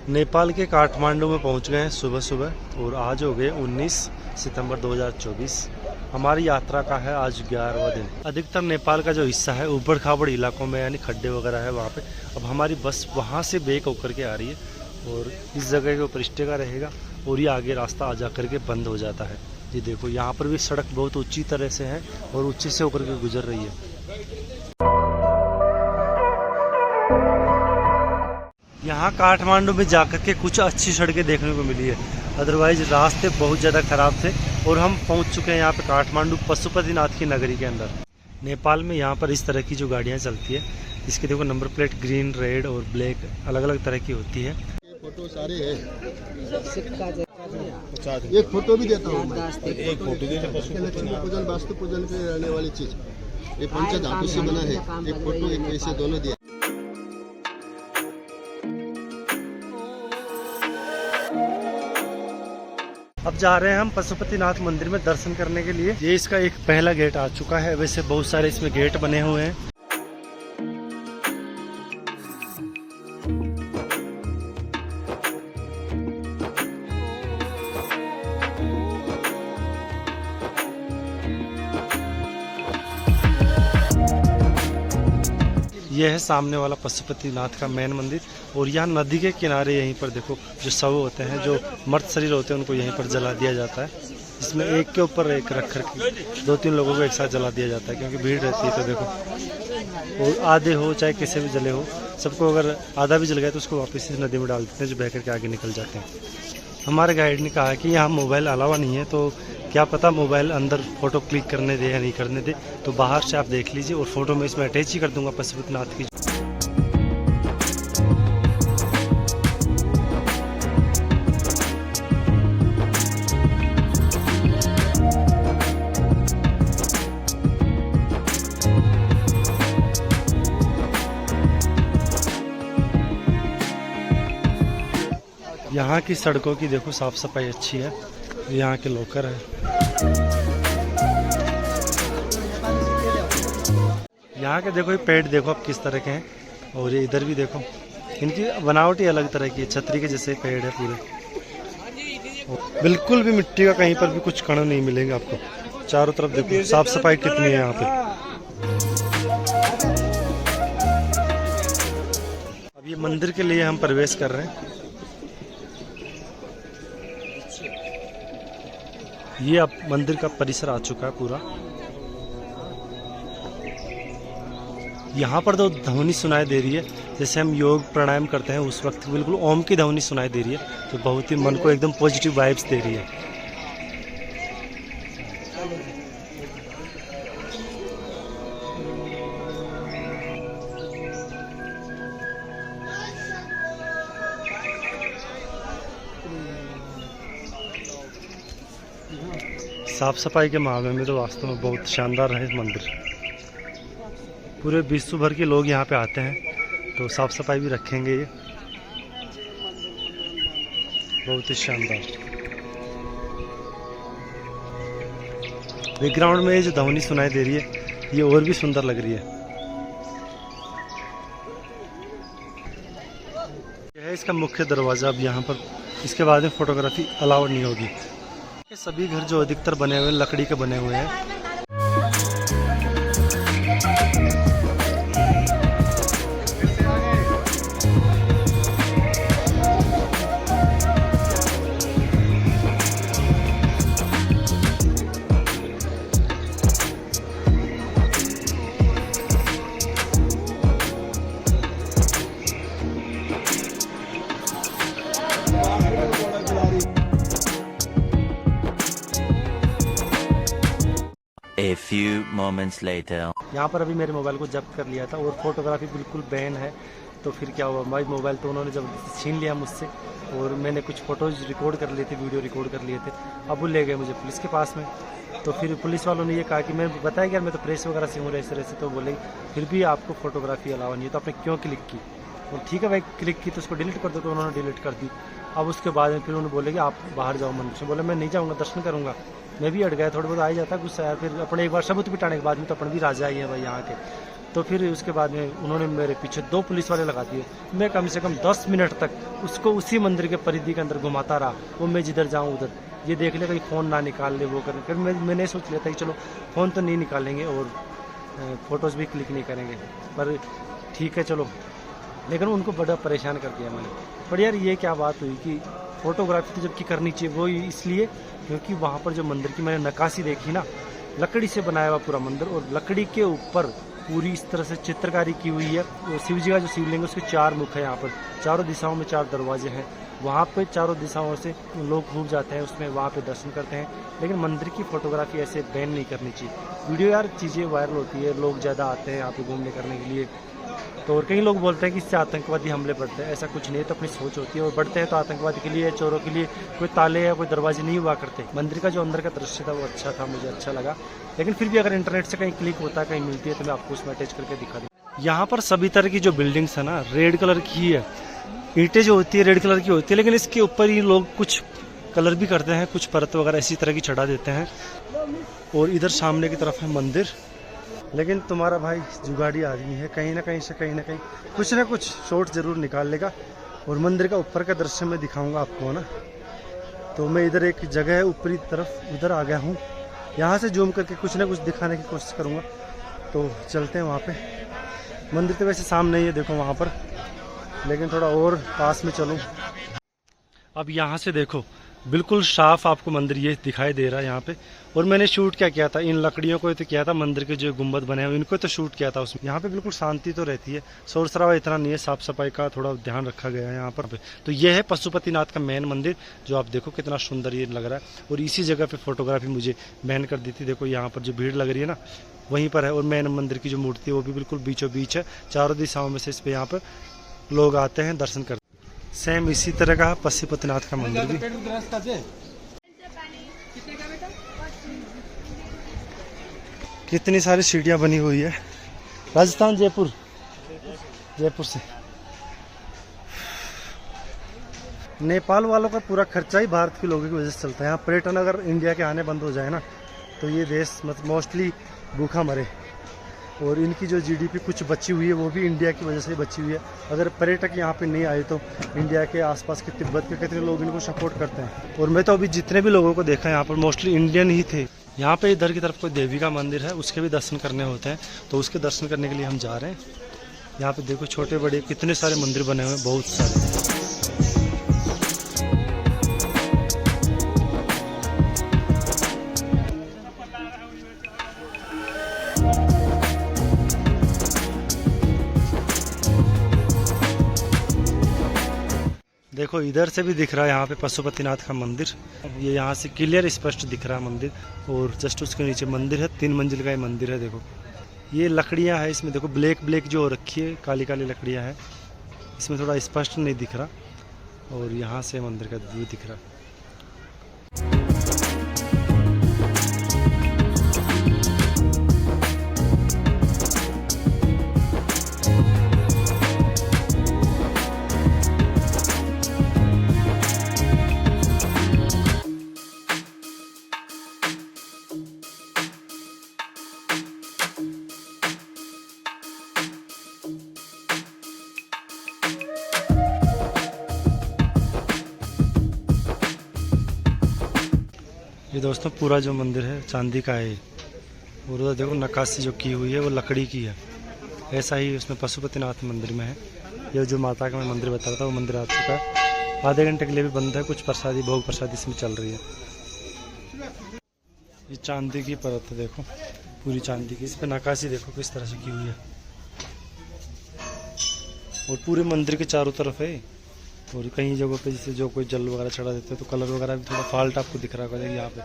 नेपाल के काठमांडू में पहुंच गए हैं सुबह सुबह और आज हो गए 19 सितंबर 2024। हमारी यात्रा का है आज 11वां दिन। अधिकतर नेपाल का जो हिस्सा है ऊबड़ खाबड़ इलाकों में यानी खड्डे वगैरह है वहाँ पे। अब हमारी बस वहाँ से बेक होकर के आ रही है और इस जगह के ऊपर स्टे का रहेगा और ये आगे रास्ता आ जा करके बंद हो जाता है। ये देखो यहाँ पर भी सड़क बहुत ऊँची तरह से है और ऊँची से होकर के गुजर रही है। यहाँ काठमांडू में जाकर के कुछ अच्छी सड़कें देखने को मिली है, अदरवाइज रास्ते बहुत ज़्यादा ख़राब थे। और हम पहुँच चुके हैं यहाँ पे काठमांडू पशुपतिनाथ की नगरी के अंदर। नेपाल में यहाँ पर इस तरह की जो गाड़ियाँ चलती है, इसके देखो नंबर प्लेट ग्रीन, रेड और ब्लैक अलग अलग तरह की होती है। फोटो सारे है, एक फोटो भी देता हूँ, एक फोटो लक्ष्मी पूजन वास्तु पूजन के रहने वाली चीज, ये पंचधातु से बना है। एक फोटो एक पैसे दोनों दिया। अब जा रहे हैं हम पशुपतिनाथ मंदिर में दर्शन करने के लिए। ये इसका एक पहला गेट आ चुका है, वैसे बहुत सारे इसमें गेट बने हुए हैं। यह है सामने वाला पशुपतिनाथ का मेन मंदिर। और यहाँ नदी के किनारे यहीं पर देखो जो शव होते हैं, जो मर्द शरीर होते हैं, उनको यहीं पर जला दिया जाता है। इसमें एक के ऊपर एक रख कर के 2-3 लोगों को एक साथ जला दिया जाता है, क्योंकि भीड़ रहती है। तो देखो वो आधे हो चाहे किसी भी जले हो, सबको अगर आधा भी जल गया तो उसको वापस इस नदी में डाल देते हैं, जो बह करके आगे निकल जाते हैं। हमारे गाइड ने कहा कि यहाँ मोबाइल अलावा नहीं है, तो क्या पता मोबाइल अंदर फ़ोटो क्लिक करने दे या नहीं करने दे, तो बाहर से आप देख लीजिए। और फोटो में इसमें अटैच ही कर दूंगा पशुपतिनाथ की। यहाँ की सड़कों की देखो साफ सफाई अच्छी है। यहाँ के लॉकर है। यहाँ के देखो ये पेड़ देखो अब किस तरह के हैं, और ये इधर भी देखो, इनकी बनावट ही अलग तरह की है। छतरी के जैसे पेड़ है पूरे। बिल्कुल भी मिट्टी का कहीं पर भी कुछ कण नहीं मिलेंगे आपको। चारों तरफ देखो साफ सफाई कितनी है यहाँ पे। अब ये मंदिर के लिए हम प्रवेश कर रहे हैं। ये अब मंदिर का परिसर आ चुका है पूरा। यहाँ पर तो ध्वनि सुनाई दे रही है, जैसे हम योग प्राणायाम करते हैं उस वक्त बिल्कुल ओम की ध्वनि सुनाई दे रही है, तो बहुत ही मन को एकदम पॉजिटिव वाइब्स दे रही है। साफ सफाई के मामले में तो वास्तव में बहुत शानदार है मंदिर। पूरे विश्व भर के लोग यहाँ पे आते हैं, तो साफ सफाई भी रखेंगे। ये बहुत ही शानदार। बैकग्राउंड में ये जो ध्वनि सुनाई दे रही है, ये और भी सुंदर लग रही है। यह है इसका मुख्य दरवाजा। अब यहाँ पर इसके बाद में फोटोग्राफी अलाउड नहीं होगी। ये सभी घर जो अधिकतर बने हुए लकड़ी के बने हुए हैं। A few moments later. यहाँ पर अभी मेरे मोबाइल को जब्त कर लिया था और फोटोग्राफी बिल्कुल बैन है। तो फिर क्या हुआ, भाई मोबाइल तो उन्होंने जब छीन लिया मुझसे, और मैंने कुछ फ़ोटोज़ रिकॉर्ड कर लिए थे, वीडियो रिकॉर्ड कर लिए थे। अब वो ले गए मुझे पुलिस के पास में। तो फिर पुलिस वालों ने ये कहा कि मैं बताया कि यार मैं तो प्रेस वगैरह से हूँ, ऐसे। तो बोले फिर भी आपको फोटोग्राफी अलावा नहीं है, तो आपने क्यों क्लिक की? और ठीक है भाई क्लिक की तो उसको डिलीट कर दो, तो उन्होंने डिलीट कर दी। अब उसके बाद में फिर उन्होंने बोले कि आप बाहर जाओ मंदिर से। बोले मैं नहीं जाऊँगा, दर्शन करूँगा। मैं भी अट गया, थोड़ा बहुत आ ही जाता गुस्सा यार। फिर अपने एक बार सबूत पिटाने के बाद में तो अपन भी राजा ही है भाई यहाँ के। तो फिर उसके बाद में उन्होंने मेरे पीछे 2 पुलिस वाले लगा दिए। मैं कम से कम 10 मिनट तक उसको उसी मंदिर के परिधि के अंदर घुमाता रहा। वो मैं जिधर जाऊँ उधर ये देख ले कहीं फ़ोन ना निकाल ले वो करें। फिर मैंने सोच लिया था कि चलो फ़ोन तो नहीं निकालेंगे और फ़ोटोज़ भी क्लिक नहीं करेंगे, पर ठीक है चलो। लेकिन उनको बड़ा परेशान कर दिया मैंने। पर यार ये क्या बात हुई कि फ़ोटोग्राफी तो जबकि करनी चाहिए, वो इसलिए क्योंकि वहाँ पर जो मंदिर की मैंने नक्काशी देखी ना, लकड़ी से बनाया हुआ पूरा मंदिर और लकड़ी के ऊपर पूरी इस तरह से चित्रकारी की हुई है। शिव जी का जो शिवलिंग है उसके 4 मुख है, यहाँ पर चारों दिशाओं में 4 दरवाजे हैं। वहाँ पे चारों दिशाओं से लोग घूम जाते हैं, उसमें वहाँ पे दर्शन करते हैं। लेकिन मंदिर की फ़ोटोग्राफी ऐसे बैन नहीं करनी चाहिए। वीडियो यार चीज़ें वायरल होती है, लोग ज़्यादा आते हैं यहाँ पे घूमने करने के लिए, तो और कई लोग बोलते हैं कि इससे आतंकवादी हमले बढ़ते हैं। ऐसा कुछ नहीं है, तो अपनी सोच होती है। और बढ़ते हैं तो आतंकवादी के लिए, चोरों के लिए कोई ताले या कोई दरवाजे नहीं हुआ करते। मंदिर का जो अंदर का दृश्य था वो अच्छा था, मुझे अच्छा लगा। लेकिन फिर भी अगर इंटरनेट से कहीं क्लिक होता है, कहीं मिलती है, तो मैं आपको उसमें अटैच करके दिखा दूँ। यहाँ पर सभी तरह की जो बिल्डिंग्स है ना रेड कलर की ही है। ईंटें जो होती है रेड कलर की होती है, लेकिन इसके ऊपर ही लोग कुछ कलर भी करते हैं, कुछ परत वगैरह इसी तरह की चढ़ा देते हैं। और इधर सामने की तरफ है मंदिर। लेकिन तुम्हारा भाई जुगाड़ी आदमी है, कहीं ना कहीं से कहीं ना कुछ शॉट जरूर निकाल लेगा। और मंदिर का ऊपर का दृश्य मैं दिखाऊंगा आपको ना। तो मैं इधर एक जगह है ऊपरी तरफ, उधर आ गया हूँ। यहाँ से जूम करके कुछ ना कुछ दिखाने की कोशिश करूँगा। तो चलते हैं वहाँ पे। मंदिर तो वैसे सामने ही है, देखो वहाँ पर, लेकिन थोड़ा और पास में चलूँ। अब यहाँ से देखो बिल्कुल साफ आपको मंदिर ये दिखाई दे रहा है यहाँ पे। और मैंने शूट क्या किया था, इन लकड़ियों को तो किया था, मंदिर के जो गुंबद बने हैं इनको तो शूट किया था उसमें। यहाँ पे बिल्कुल शांति तो रहती है, शोर शराबा इतना नहीं है, साफ सफाई का थोड़ा ध्यान रखा गया है यहाँ पर। तो ये है पशुपतिनाथ का मेन मंदिर, जो आप देखो कितना सुंदर ये लग रहा है। और इसी जगह पे फोटोग्राफी मुझे बैन कर दी थी। देखो यहाँ पर जो भीड़ लग रही है ना वहीं पर है। और मेन मंदिर की जो मूर्ति है वो भी बिल्कुल बीचों बीच है, चारों दिशाओं में से इस पे यहाँ पर लोग आते हैं दर्शन करते हैं। सेम इसी तरह का पशुपतिनाथ का मंदिर भी। कितनी सारी सीढ़ियाँ बनी हुई है। राजस्थान जयपुर से। नेपाल वालों का पूरा खर्चा ही भारत के लोगों की वजह से चलता है। यहाँ पर्यटन अगर इंडिया के आने बंद हो जाए ना तो ये देश मोस्टली भूखा मरे। और इनकी जो जीडीपी कुछ बची हुई है वो भी इंडिया की वजह से बची हुई है। अगर पर्यटक यहाँ पे नहीं आए तो इंडिया के आसपास के तिब्बत के कितने लोग इनको सपोर्ट करते हैं। और मैं तो अभी जितने भी लोगों को देखा यहाँ पर मोस्टली इंडियन ही थे। यहाँ पे इधर की तरफ कोई देवी का मंदिर है, उसके भी दर्शन करने होते हैं, तो उसके दर्शन करने के लिए हम जा रहे हैं। यहाँ पे देखो छोटे बड़े कितने सारे मंदिर बने हुए हैं, बहुत सारे। देखो इधर से भी दिख रहा है यहाँ पे पशुपतिनाथ का मंदिर। ये यहाँ से क्लियर स्पष्ट दिख रहा है मंदिर। और जस्ट उसके नीचे मंदिर है, 3 मंजिल का ये मंदिर है। देखो ये लकड़ियाँ हैं, इसमें देखो ब्लैक जो हो रखी है, काली काली लकड़ियाँ हैं, इसमें थोड़ा स्पष्ट नहीं दिख रहा। और यहाँ से मंदिर का व्यू दिख रहा है। ये दोस्तों पूरा जो मंदिर है चांदी का है। और उधर देखो नक्काशी जो की हुई है वो लकड़ी की है। ऐसा ही उसमें पशुपतिनाथ मंदिर में है। ये जो माता का मैं मंदिर बता रहा था वो मंदिर आ चुका है। आधे घंटे के लिए भी बंद है, कुछ प्रसादी भोग प्रसादी इसमें चल रही है। ये चांदी की परत है, देखो पूरी चांदी की। इस पर नक्काशी देखो किस तरह से की हुई है। और पूरे मंदिर के चारों तरफ है। और कई जगहों पे जैसे जो कोई जल वगैरह चढ़ा देते हैं तो कलर वगैरह भी थोड़ा फॉल्ट आपको दिख रहा है यहाँ पे।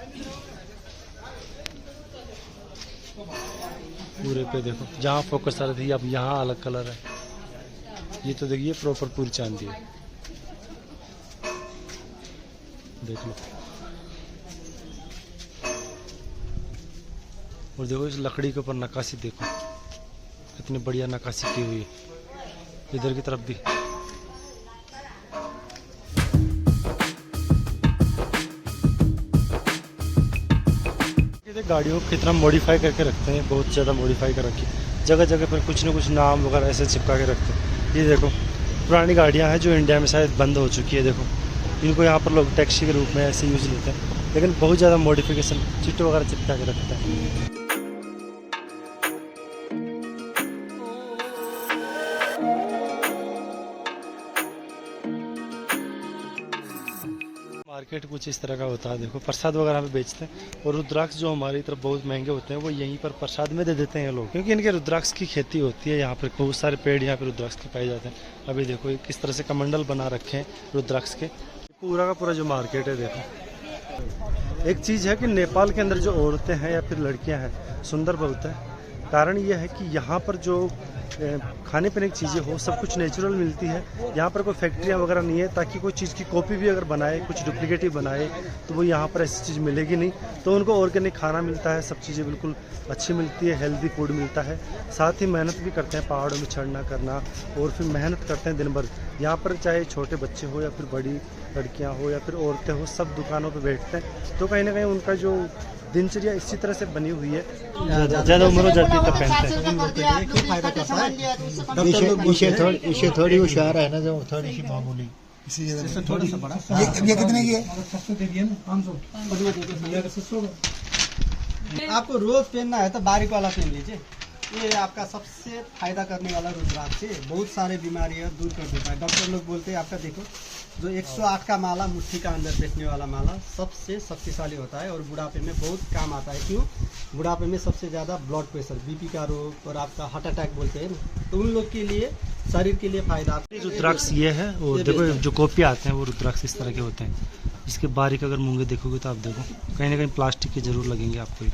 पूरे पे देखो जहाँ फोकस आ रही थी अब यहाँ अलग कलर है। ये तो देखिए प्रॉपर पूरी चांदी है, देख लो। और देखो इस लकड़ी के ऊपर नक्काशी देखो कितनी बढ़िया नक्काशी की हुई है। इधर की तरफ भी गाड़ियों को कितना मॉडिफाई करके रखते हैं, बहुत ज़्यादा मॉडिफाई कर रखी है। जगह जगह पर कुछ ना कुछ नाम वगैरह ऐसे चिपका के रखते हैं। ये देखो पुरानी गाड़ियाँ हैं जो इंडिया में शायद बंद हो चुकी है। देखो इनको यहाँ पर लोग टैक्सी के रूप में ऐसे यूज़ लेते हैं, लेकिन बहुत ज़्यादा मॉडिफिकेशन चिट्टे वगैरह चिपका के रखते हैं। मार्केट कुछ इस तरह का होता है। देखो प्रसाद वगैरह में बेचते हैं, और रुद्राक्ष जो हमारी तरफ बहुत महंगे होते हैं वो यहीं पर प्रसाद में दे देते हैं लोग, क्योंकि इनके रुद्राक्ष की खेती होती है। यहाँ पर बहुत सारे पेड़ यहाँ पे रुद्राक्ष के पाए जाते हैं। अभी देखो ये किस तरह से कमंडल बना रखे हैं रुद्राक्ष के। पूरा का पूरा जो मार्केट है देखो। एक चीज़ है कि नेपाल के अंदर जो औरतें हैं या फिर लड़कियाँ हैं सुंदर बहुत है। कारण यह है कि यहाँ पर जो खाने पीने की चीज़ें हो सब कुछ नेचुरल मिलती है। यहाँ पर कोई फैक्ट्रियाँ वगैरह नहीं है, ताकि कोई चीज़ की कॉपी भी अगर बनाए, कुछ डुप्लीकेट ही बनाए, तो वो यहाँ पर ऐसी चीज़ मिलेगी नहीं। तो उनको ऑर्गेनिक खाना मिलता है, सब चीज़ें बिल्कुल अच्छी मिलती है, हेल्दी फूड मिलता है। साथ ही मेहनत भी करते हैं, पहाड़ों में चढ़ना करना, और फिर मेहनत करते हैं दिन भर। यहाँ पर चाहे छोटे बच्चे हो या फिर बड़ी लड़कियाँ हो या फिर औरतें हो, सब दुकानों पर बैठते हैं। तो कहीं ना कहीं उनका जो दिनचर्या इसी तरह से बनी हुई है। ज़्यादा उम्र हो जाती है तब पहनते हैं। इसे थोड़ी होशियार है ना, जो थोड़ी सी मामूली थोड़ा सा बड़ा। ये कितने की है? आपको रोज पहनना है तो बारीक वाला पहन लीजिए। ये आपका सबसे फायदा करने वाला रुद्राक्ष है, बहुत सारे बीमारियां दूर कर देता है। डॉक्टर लोग बोलते हैं आपका देखो जो 108 का माला मुट्ठी का अंदर बैठने वाला माला सबसे शक्तिशाली होता है, और बुढ़ापे में बहुत काम आता है। क्यों? बुढ़ापे में सबसे ज़्यादा ब्लड प्रेशर, बीपी का रोग और आपका हार्ट अटैक बोलते हैं ना, तो उन लोग के लिए शरीर के लिए फायदा। रुद्राक्ष ये है, और देखो जो कॉपी आते हैं वो रुद्राक्ष इस तरह के होते हैं। इसके बारीक अगर मूंगे देखोगे तो आप देखो कहीं ना कहीं प्लास्टिक के जरूर लगेंगे आपको।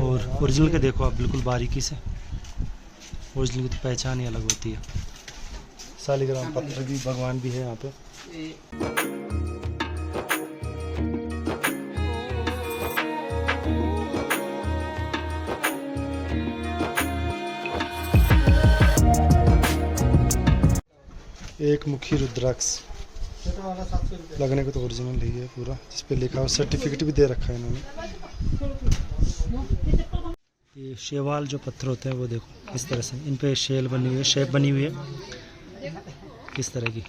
और ओरिजिनल के देखो आप बिल्कुल बारीकी से, ओरिजिनल की तो पहचान ही अलग होती है। शालिग्राम पत्थर भी भगवान भी है यहाँ पे। एक मुखी रुद्राक्ष लगने को तो ओरिजिनल ही है पूरा, जिस पे लिखा हुआ सर्टिफिकेट भी दे रखा है इन्होंने। ये शेवाल जो पत्थर होते हैं वो देखो इस तरह से, इन पे शेल बनी हुई है, शेप बनी हुई है इस तरह की,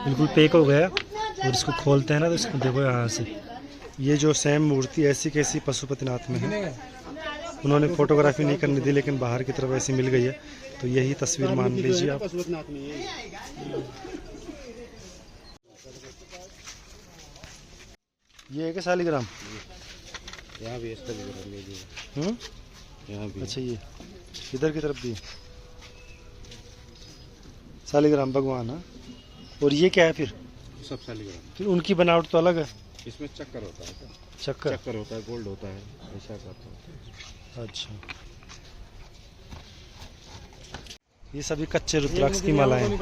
बिल्कुल पैक हो गया। और इसको खोलते हैं ना तो इसको देखो यहाँ से, ये जो सेम मूर्ति ऐसी कैसी पशुपतिनाथ में है। उन्होंने फोटोग्राफी नहीं करनी थी, लेकिन बाहर की तरफ ऐसी मिल गई है, तो यही तस्वीर मान लीजिए आप। ये है क्या शालिग्राम? यहाँ भी इस तरह यहाँ भी। अच्छा ये इधर की तरफ भी शालिग्राम भगवान है। और ये क्या है फिर? सब शालिग्राम। फिर उनकी बनावट तो अलग है। इसमें चक्कर होता है, चक्कर होता है, गोल्ड होता है, ऐसा करता है। अच्छा, ये सभी कच्चे रुद्राक्ष की मालाएं हैं।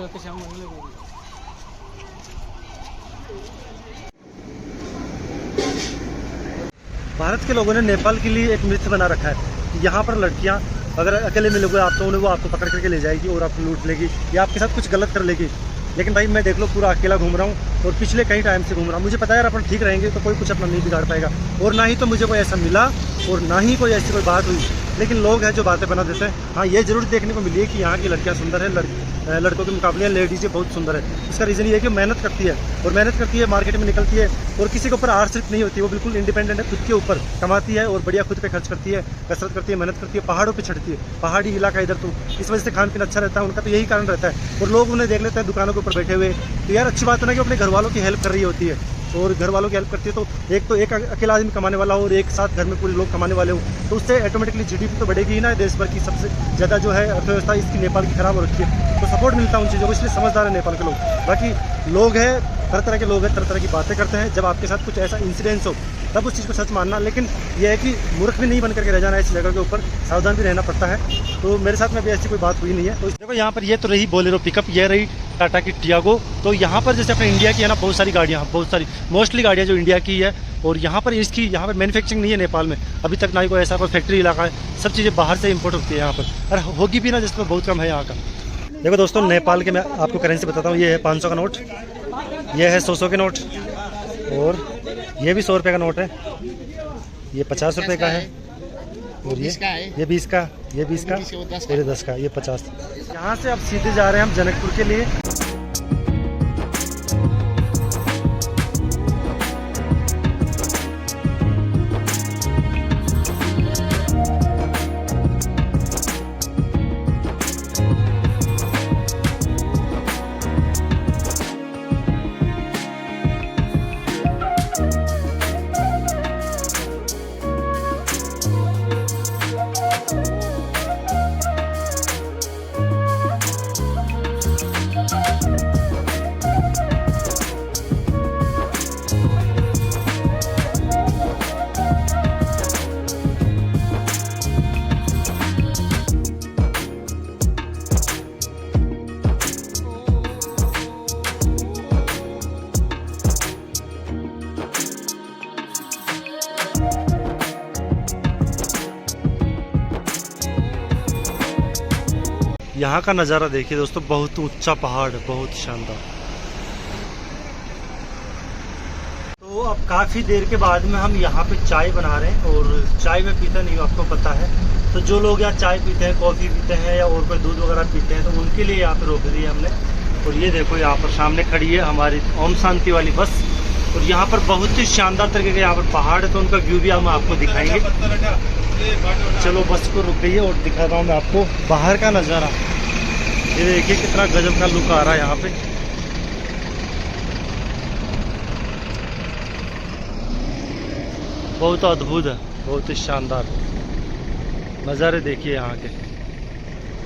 भारत के लोगों ने नेपाल के लिए एक मिथ बना रखा है कि यहाँ पर लड़कियाँ अगर अकेले मिलोगे आप तो उन्हें वो आपको पकड़ करके ले जाएगी और आपको लूट लेगी या आपके साथ कुछ गलत कर लेगी। लेकिन भाई मैं देख लो पूरा अकेला घूम रहा हूँ, और पिछले कई टाइम से घूम रहा हूँ। मुझे पता है यार अपन ठीक रहेंगे तो कोई कुछ अपना नहीं बिगाड़ पाएगा, और ना ही तो मुझे कोई ऐसा मिला और ना ही कोई ऐसी कोई बात हुई। लेकिन लोग हैं जो बातें बना देते हैं। हाँ, ये जरूर देखने को मिली है कि यहाँ की लड़कियाँ सुंदर है, लड़कों के मुकाबले लेडीज़ें बहुत सुंदर है। इसका रीज़न ये है कि मेहनत करती है, और मेहनत करती है, मार्केट में निकलती है, और किसी के ऊपर आश्रित नहीं होती। वो बिल्कुल इंडिपेंडेंट है, खुद के ऊपर कमाती है और बढ़िया खुद पे खर्च करती है, कसरत करती है, मेहनत करती है, पहाड़ों पे चढ़ती है। पहाड़ी इलाका इधर, तो इस वजह से खान पीन अच्छा रहता है उनका, तो यही कारण रहता है। और लोग उन्हें देख लेते हैं दुकानों के ऊपर बैठे हुए, तो यार अच्छी बात है ना कि अपने घर वालों की हेल्प कर रही होती है, और घर वालों की हेल्प करती है। तो एक अकेला आदमी कमाने वाला हो और एक साथ घर में पूरे लोग कमाने वाले हो, तो उससे ऑटोमेटिकली जीडीपी तो बढ़ेगी ही ना। देश भर की सबसे ज़्यादा जो है अर्थव्यवस्था इसकी नेपाल की खराब हो रखी है, तो सपोर्ट मिलता है उन चीज़ों को, इसलिए समझदार है नेपाल के लोग। बाकी लोग हैं, तरह तरह के लोग हैं, तरह तरह की बातें करते हैं। जब आपके साथ कुछ ऐसा इंसिडेंस हो तब उस चीज़ को सच मानना, लेकिन यह है कि मूर्ख भी नहीं बन करके रह जाना है। इस जगह के ऊपर सावधान भी रहना पड़ता है। तो मेरे साथ में अभी ऐसी कोई बात हुई नहीं है। तो देखो यहाँ पर ये तो रही बोलेरो पिकअप, ये रही टाटा की टियागो। तो यहाँ पर जैसे अपने इंडिया की है ना बहुत सारी गाड़ियाँ, बहुत सारी मोस्टली गाड़ियाँ जो इंडिया की है, और यहाँ पर इसकी यहाँ पर मैन्युफैक्चरिंग नहीं है नेपाल में अभी तक, ना ही कोई ऐसा कोई फैक्ट्री इलाका है। सब चीज़ें बाहर से इम्पोर्ट होती है यहाँ पर, और होगी भी ना जिसमें बहुत कम है यहाँ का। देखो दोस्तों, नेपाल के मैं आपको करेंसी बताता हूँ। ये है 500 का नोट, ये है 100 के नोट, और ये भी 100 रुपये का नोट है, ये 50 रुपए का है, और ये 20 का, ये 20 का, और ये 10 का, ये 50। यहाँ से अब सीधे जा रहे हैं हम जनकपुर के लिए। यहाँ का नज़ारा देखिए दोस्तों, बहुत ऊंचा पहाड़, बहुत शानदार। तो अब काफ़ी देर के बाद में हम यहाँ पे चाय बना रहे हैं, और चाय में पीता नहीं हूँ, आपको पता है। तो जो लोग यहाँ चाय पीते हैं, कॉफ़ी पीते हैं, या और कोई दूध वगैरह पीते हैं, तो उनके लिए यहाँ पे रोक दी है हमने। और ये देखो यहाँ पर सामने खड़ी है हमारी ओम शांति वाली बस, और यहाँ पर बहुत ही शानदार तरीके के यहाँ पर पहाड़ है, तो उनका व्यू भी हम आपको दिखाएंगे। चलो बस को रुक गई है और दिखा रहा हूँ मैं आपको बाहर का नज़ारा। ये देखिए कितना गजब का लुक आ रहा है यहाँ पे। बहुत अद्भुत है, बहुत ही शानदार नज़ारे देखिए यहाँ के,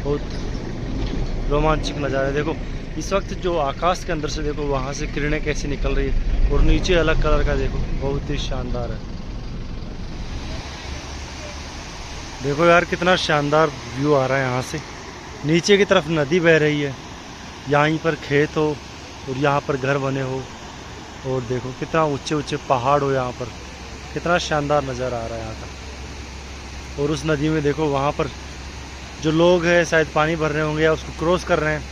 बहुत रोमांचक नज़ारे। देखो इस वक्त जो आकाश के अंदर से देखो वहाँ से किरणें कैसी निकल रही है, और नीचे अलग कलर का देखो, बहुत ही शानदार है। देखो यार कितना शानदार व्यू आ रहा है यहाँ से। नीचे की तरफ नदी बह रही है, यहीं पर खेत हो और यहाँ पर घर बने हो, और देखो कितना ऊंचे ऊंचे पहाड़ हो यहाँ पर, कितना शानदार नज़ारा आ रहा है यहाँ का। और उस नदी में देखो वहाँ पर जो लोग हैं शायद पानी भर रहे होंगे या उसको क्रॉस कर रहे हैं,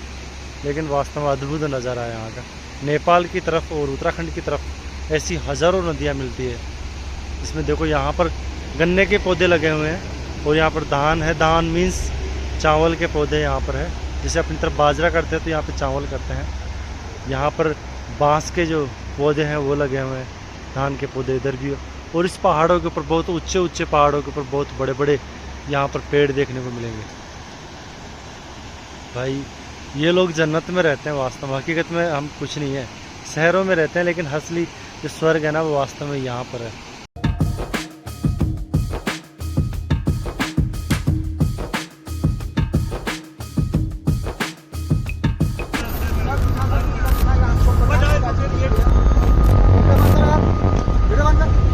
लेकिन वास्तव में अद्भुत नज़ारा है यहाँ का। नेपाल की तरफ और उत्तराखंड की तरफ ऐसी हज़ारों नदियाँ मिलती है। इसमें देखो यहाँ पर गन्ने के पौधे लगे हुए हैं, और यहाँ पर धान है, धान मीन्स चावल के पौधे यहाँ पर है। जैसे अपनी तरफ बाजरा करते हैं तो यहाँ पे चावल करते हैं। यहाँ पर बांस के जो पौधे हैं वो लगे हुए हैं, धान के पौधे इधर भी। और इस पहाड़ों के ऊपर, बहुत ऊंचे ऊंचे पहाड़ों के ऊपर बहुत बड़े बड़े यहाँ पर पेड़ देखने को मिलेंगे। भाई ये लोग जन्नत में रहते हैं वास्तव में, हकीकत में हम कुछ नहीं है, शहरों में रहते हैं, लेकिन असली जो स्वर्ग है ना वो वास्तव में यहाँ पर है।